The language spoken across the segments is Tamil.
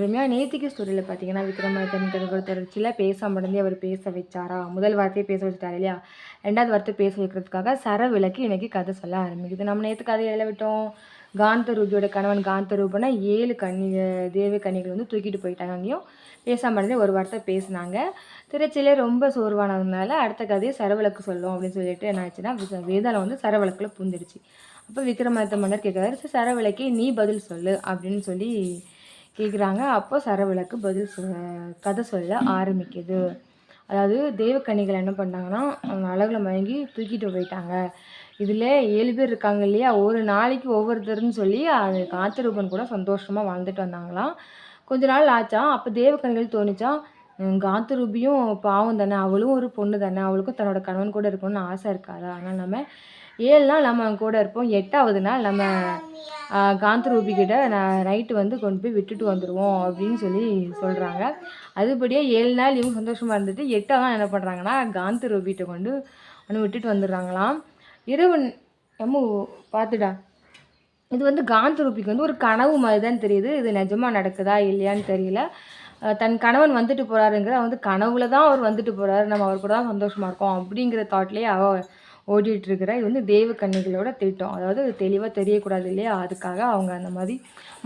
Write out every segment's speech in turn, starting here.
அருமையா நேத்திக்கு ஸ்டோரியில பார்த்தீங்கன்னா, விக்ரமாதித்தன் தொடர்ச்சியில பேசாம இருந்தே அவர் பேச வச்சாரா? முதல் வார்த்தையே பேச வச்சுட்டாரு இல்லையா? 2வது வார்த்தை பேச வைக்கிறதுக்காக சரவிளக்கி இன்னைக்கு கதை சொல்ல ஆரம்பிக்குது. நம்ம நேத்து கதைய எதுல விட்டோம்? காந்தரூபியோட கணவன் காந்தரூபன 7 தேவ கன்னிகள் வந்து தூக்கிட்டு போயிட்டாங்க. அங்கேயும் பேசாம இருந்தே ஒரு வார்த்தை பேசுனாங்க. திருச்சியிலே ரொம்ப சோர்வானதுனால அடுத்த கதைய சரவிளக்கு சொல்லும் அப்படின்னு சொல்லிட்டு என்ன ஆச்சுன்னா, வேதாளம் வந்து சரவிளக்குல பூந்துடுச்சு. அப்ப விக்ரமாதித்த மன்னர் கேட்குறாரு, "சரவிளக்கி நீ பதில் சொல்லு" அப்படின்னு சொல்லி கேட்குறாங்க. அப்போ சரவிளக்கு கதை சொல்ல ஆரம்பிக்குது. அதாவது தேவக்கன்னிகள் என்ன பண்ணாங்கன்னா, அவங்க அழகுல மயங்கி தூக்கிட்டு போயிட்டாங்க. இதில 7 பேர் இருக்காங்க இல்லையா? ஒரு நாளைக்கு ஒவ்வொருத்தர்ன்னு சொல்லி அது காந்தரூபன் கூட சந்தோஷமா வாழ்ந்துட்டு வந்தாங்களாம். கொஞ்ச நாள் ஆச்சாம். அப்போ தேவக்கன்னிகள் தோணுச்சாம், காந்தரூபியும் பாவம் தானே! அவளும் ஒரு பொண்ணு தானே! அவளுக்கும் தன்னோட கணவன் கூட இருக்கணும்னு ஆசை இருக்காதா? அதனால நம்ம 7 நாள் நம்ம அவங்க கூட இருப்போம். 8வது நாள் நம்ம காந்தரூபி கிட்ட நைட்டு வந்து கொண்டு போய் விட்டுட்டு வந்துருவோம் அப்படின்னு சொல்லி சொல்றாங்க. அதுபடியே 7 நாள் இவங்க சந்தோஷமா இருந்துட்டு 8வது நாள் என்ன பண்றாங்கன்னா, காந்தரூபிட்ட கொண்டு விட்டுட்டு வந்துடுறாங்களாம். இரவு அம்மு பார்த்துடா. இது வந்து காந்தரூபிக்கு வந்து ஒரு கனவு மாதிரி தான் தெரியுது. இது நிஜமா நடக்குதா இல்லையான்னு தெரியல. தன் கணவன் வந்துட்டு போறாருங்கிற வந்து கனவுல தான் அவர் வந்துட்டு போறாரு. நம்ம அவர் கூட தான் சந்தோஷமா இருக்கோம் அப்படிங்கிற தாட்லயே அவ ஓடிட்டு இருக்கிறா. இது வந்து தேவக்கன்னிகளோட திட்டம். அதாவது தெளிவா தெரியக்கூடாது இல்லையா? அதுக்காக அவங்க அந்த மாதிரி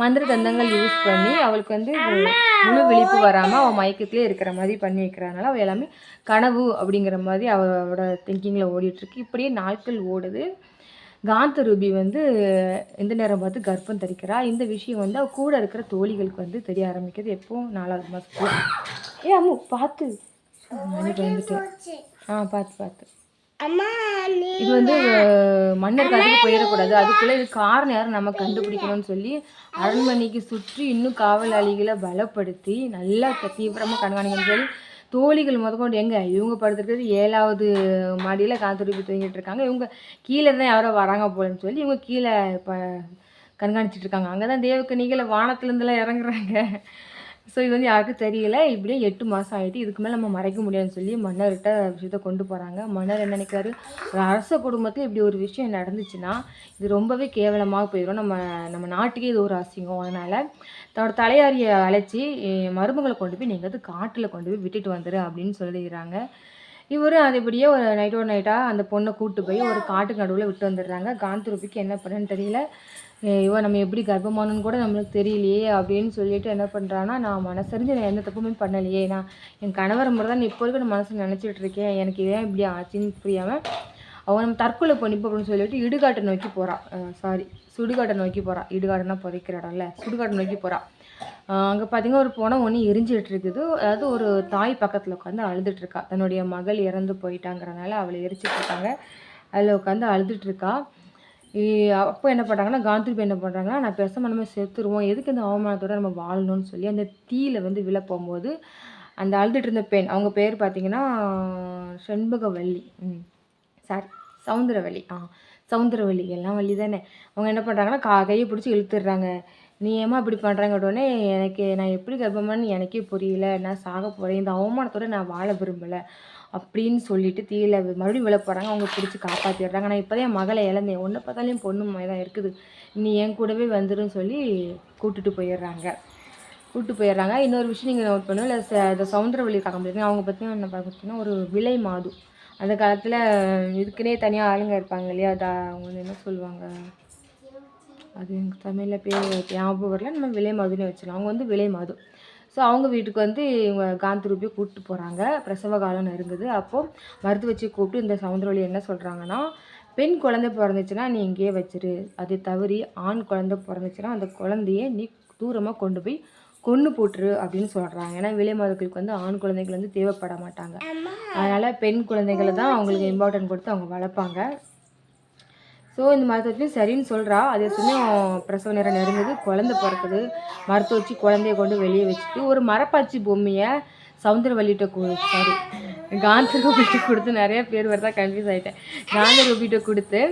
மந்திர தந்தங்கள் யூஸ் பண்ணி அவளுக்கு வந்து முழு விழிப்பு வராம அவ மயக்கத்திலே இருக்கிற மாதிரி பண்ணி வைக்கிறதுனால அவ எல்லாமே கனவு அப்படிங்கிற மாதிரி அவளோட திங்கிங்ல ஓடிட்டு இருக்கு. இப்படியே நாட்கள் ஓடுது. காந்தரூபி வந்து எந்த நேரம் பார்த்து கர்ப்பம் தரிக்கிறா. இந்த விஷயம் வந்து அவ கூட இருக்கிற தோழிகளுக்கு வந்து தெரிய ஆரம்பிக்குது. எப்போ 4வது மாசத்துல. அம்மு பார்த்து மணிக்கு வந்துட்டு பார்த்து இது வந்து மன்னர் காதுக்கு போயிடக்கூடாது. அதுக்குள்ளே இது காரணம் யாரும் நம்ம கண்டுபிடிக்கணும்னு சொல்லி அரண்மனைக்கு சுற்றி இன்னும் காவலாளிகளை பலப்படுத்தி நல்லா தீவிரமாக கண்காணிக்கணும்னு சொல்லி தோழிகள் முதற்கொண்டு எங்கே இவங்க படுத்துருக்கிறது 7வது மாடியில் காந்தரூபி தூங்கிட்டு இருக்காங்க. இவங்க கீழே தான் யாரோ வராங்க போலன்னு சொல்லி இவங்க கீழே இப்போ கண்காணிச்சிட்டு இருக்காங்க. அங்கே தான் தேவக்கன்னிகளை வானத்துலேருந்துலாம் இறங்குறாங்க. ஸோ இது வந்து யாருக்கும் தெரியல. இப்படியே 8 மாதம் ஆகிட்டு இதுக்கு மேலே நம்ம மறைக்க முடியாதுன்னு சொல்லி மன்னர்கிட்ட விஷயத்த கொண்டு போகிறாங்க. மன்னர் என்ன நினைக்கிறாரு, ஒரு அரச குடும்பத்தில் இப்படி ஒரு விஷயம் நடந்துச்சுன்னா இது ரொம்பவே கேவலமாக போயிடும். நம்ம நாட்டுக்கே இது ஒரு அசிங்கம். அதனால் தன்னோட தலையாரியை அழைச்சி மருமகளை கொண்டு போய் நீங்கள் வந்து காட்டில் கொண்டு போய் விட்டுட்டு வந்துடு அப்படின்னு சொல்லிடுறாங்க. இவரும் அதுபடியே ஒரு நைட்டாக அந்த பொண்ணை கூப்பிட்டு போய் ஒரு காட்டுக்கு நடுவில் விட்டு வந்துடுறாங்க. காந்தரூபிக்கு என்ன பண்ணுன்னு தெரியல. இவன் நம்ம எப்படி கர்ப்பமானன்னு கூட நம்மளுக்கு தெரியலையே அப்படின்னு சொல்லிட்டு என்ன பண்ணுறான்னா, நான் மனசறிஞ்சு நான் எந்த தப்புமே பண்ணலையே, நான் என் கணவர் முறை தான் இப்போ வரைக்கும் நான் மனசில் நினச்சிட்டு இருக்கேன், எனக்கு ஏன் இப்படி ஆச்சுன்னு புரியாமல் அவன் நம்ம தற்கொலை பண்ணிப்போம் அப்படின்னு சொல்லிட்டு இடுகாட்டை நோக்கி போகிறான். சுடுகாட்டை நோக்கி போகிறான். இடுகாடுனா புதைக்கிற இடம்ல, சுடுகாட்டை நோக்கி போகிறான். அங்கே பார்த்தீங்கன்னா ஒரு பொணம் ஒன்று எரிஞ்சிட்டு இருக்குது. அதாவது ஒரு தாய் பக்கத்தில் உட்காந்து அழுதுட்டுருக்கா. தன்னுடைய மகள் இறந்து போயிட்டாங்கிறனால அவளை எரிச்சிட்டு இருக்காங்க. அதில் உட்காந்து அழுதுட்டுருக்கா. அப்போ என்ன பண்ணுறாங்கன்னா, காந்தரூபி என்ன பண்ணுறாங்கன்னா, நான் பேசாம நம்ம செத்துருவோம், எதுக்கு இந்த அவமானத்தோடு நம்ம வாழணும்னு சொல்லி அந்த தீயில வந்து விழ போகும்போது அந்த அழுதுட்டு இருந்த பெண், அவங்க பேர் பார்த்தீங்கன்னா செண்பகவல்லி, சாரி சவுந்தரவல்லி, சவுந்தரவல்லி, எல்லாம் வள்ளி தானே. அவங்க என்ன பண்ணுறாங்கன்னா கையை பிடிச்சி இழுத்துடுறாங்க. நீ ஏமா இப்படி பண்ணுறாங்க உடனே, நான் எப்படி கர்ப்பமானு எனக்கே புரியல, நான் சாக போகிறேன், இந்த அவமானத்தோடு நான் வாழ விரும்பலை அப்படின்னு சொல்லிட்டு தீயில மறுபடியும் விழ போகிறாங்க. அவங்க பிடிச்சி காப்பாற்றிடுறாங்க. நான் இப்போ தான் என் மகளை இழந்தேன், ஒன்றை பார்த்தாலும் பொண்ணு மாதிரி தான் இருக்குது, நீ என் கூடவே வந்துருன்னு சொல்லி கூப்பிட்டு போயிடுறாங்க. இன்னொரு விஷயம் நீங்கள் நோட் பண்ணுவோம், இல்லை இந்த சவுந்தரவல்லி இருக்காங்க பார்த்தீங்கன்னா, அவங்க பற்றியும் என்ன பார்த்தீங்கன்னா ஒரு விலை மாது. அந்த காலத்தில் இதுக்குன்னே தனியாக ஆளுங்க இருப்பாங்க இல்லையா, அவங்க வந்து என்ன சொல்லுவாங்க, அது எனக்கு தமிழில் பேர் ஞாபகம் வரல, நம்ம விலை மாதுன்னு வச்சிடலாம். அவங்க வந்து விலை மாது. ஸோ அவங்க வீட்டுக்கு வந்து இவங்க காந்தரூபியை கூப்பிட்டு போகிறாங்க. பிரசவ காலம் நெருங்குது. அப்போது மருத்துவ வச்சு கூப்பிட்டு இந்த சவுந்தரவல்லி என்ன சொல்கிறாங்கன்னா, பெண் குழந்தை பிறந்துச்சுன்னா நீ இங்கேயே வச்சிரு, அது தவறி ஆண் குழந்தை பிறந்துச்சுன்னா அந்த குழந்தைய நீ தூரமாக கொண்டு போய் கொன்று போட்டுரு அப்படின்னு சொல்கிறாங்க. ஏன்னா விலை மாதுக்களுக்கு வந்து ஆண் குழந்தைகள் வந்து தேவைப்பட மாட்டாங்க. அதனால் பெண் குழந்தைகளை தான் அவங்களுக்கு இம்பார்ட்டன்ட் கொடுத்து அவங்க வளர்ப்பாங்க. ஸோ இந்த மருத்துவத்தையும் சரின்னு சொல்கிறா. அதே சமயம் பிரசவ நேரம் நெருங்குது, குழந்தை பிறக்குது. மருத்துவ வச்சு குழந்தைய கொண்டு வெளியே வச்சுட்டு ஒரு மரப்பாச்சி பொம்மையை சவுந்தரவல்லிகிட்ட காந்தரூபிகிட்ட கொடுத்து, நிறைய பேர் வரதா கன்ஃபியூஸ் ஆகிட்டேன், காந்தரூபிகிட்ட கொடுத்து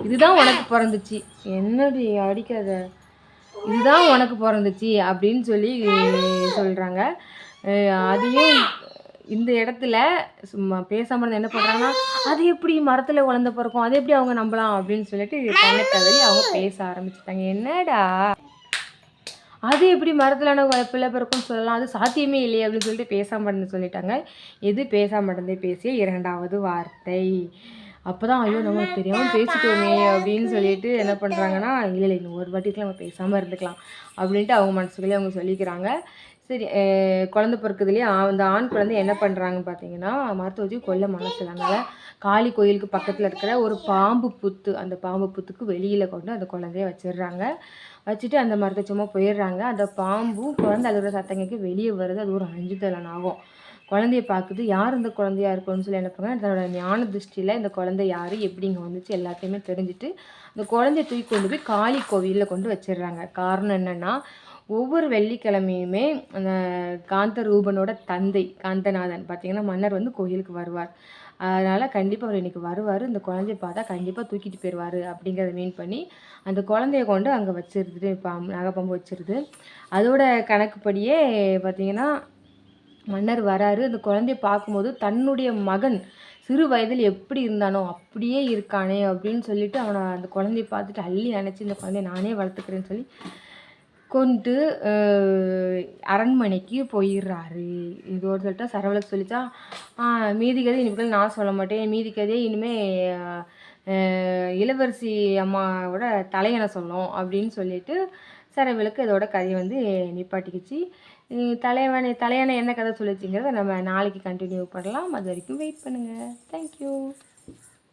இதுதான் உனக்கு பிறந்துச்சு, என்னடி அடிக்காத, இதுதான் உனக்கு பிறந்துச்சு அப்படின்னு சொல்லி சொல்கிறாங்க. அதையும் இந்த இடத்துல சும்மா பேசாமல் இருந்து என்ன பண்ணுறாங்கன்னா, அது எப்படி மரத்தில் குழந்தை பிறக்கும், அது எப்படி அவங்க நம்பலாம் அப்படின்னு சொல்லிட்டு கண்ணை தவறி அவங்க பேச ஆரம்பிச்சிட்டாங்க. என்னடா அது எப்படி மரத்துலான பிள்ளை பிறக்கும்னு சொல்லலாம், அது சாத்தியமே இல்லையே அப்படின்னு சொல்லிட்டு பேசாமல் இருந்து சொல்லிட்டாங்க. இது பேசாமல் இருந்தே பேசிய 2வது வார்த்தை. அப்போ தான் ஐயோ நம்ம தெரியாமல் பேசிட்டோமே அப்படின்னு சொல்லிட்டு என்ன பண்ணுறாங்கன்னா, இல்லை இல்லை இன்னும் ஒரு வாட்டிக்கு நம்ம பேசாமல் இருந்துக்கலாம் அப்படின்ட்டு அவங்க மனசுக்குள்ளேயே அவங்க சொல்லிக்கிறாங்க. சரி குழந்த பிறக்குதுலேயே அந்த ஆண் குழந்தை என்ன பண்ணுறாங்க பார்த்தீங்கன்னா, மரத்தை வச்சு கொல்ல மனசு அதனால காளி கோயிலுக்கு பக்கத்தில் இருக்கிற ஒரு பாம்பு புத்து, அந்த பாம்பு புத்துக்கு வெளியில் கொண்டு அந்த குழந்தைய வச்சிடுறாங்க. வச்சுட்டு அந்த மரத்தை சும்மா போயிடுறாங்க. அந்த பாம்பும் குழந்தை அழுகிற சத்தம் கேட்க வெளியே வருது. அது ஒரு அஞ்சுதலன் ஆகும். குழந்தைய பார்க்குது. யார் இந்த குழந்தையா இருக்கும்னு சொல்லி என்ன பண்ணுறாங்க, தன்னோட ஞான திருஷ்டியில் இந்த குழந்தை யார், எப்படி இங்கே வந்துச்சு எல்லாத்தையுமே தெரிஞ்சுட்டு அந்த குழந்தைய தூக்கி கொண்டு போய் காளி கோவிலில் கொண்டு வச்சிடுறாங்க. காரணம் என்னென்னா, ஒவ்வொரு வெள்ளிக்கிழமையுமே அந்த காந்தரூபனோட தந்தை காந்தநாதன் பார்த்திங்கன்னா மன்னர் வந்து கோயிலுக்கு வருவார். அதனால் கண்டிப்பாக அவர் இன்றைக்கி வருவார். இந்த குழந்தைய பார்த்தா கண்டிப்பாக தூக்கிட்டு போயிடுவார் அப்படிங்கிறத மீன் பண்ணி அந்த குழந்தைய கொண்டு அங்கே வச்சிருது. நாகப்பாம்பு வச்சிருது. அதோட கணக்குப்படியே பார்த்திங்கன்னா மன்னர் வராரு. அந்த குழந்தைய பார்க்கும்போது தன்னுடைய மகன் சிறு வயதில் எப்படி இருந்தானோ அப்படியே இருக்கானே அப்படின்னு சொல்லிட்டு அவனை அந்த குழந்தைய பார்த்துட்டு அள்ளி அணைச்சி இந்த குழந்தைய நானே வளர்த்துக்கிறேன்னு சொல்லி கொண்டு அரண்மனைக்கு போயிடுறாரு. இதோடு சொல்லிட்டா சரவலுக்கு சொல்லிச்சா, மீதி கதை இனிமேல் நான் சொல்ல மாட்டேன், மீதி கதையை இனிமேல் இளவரசி அம்மாவோட தலையணை சொல்லும் அப்படின்னு சொல்லிட்டு சரவலுக்கு இதோட கதையை வந்து நிப்பாட்டிக்கிச்சு. தலையணை என்ன கதை சொல்லிச்சுங்கிறத நம்ம நாளைக்கு கண்டினியூ பண்ணலாம். அது வரைக்கும் வெயிட் பண்ணுங்கள். தேங்க்யூ.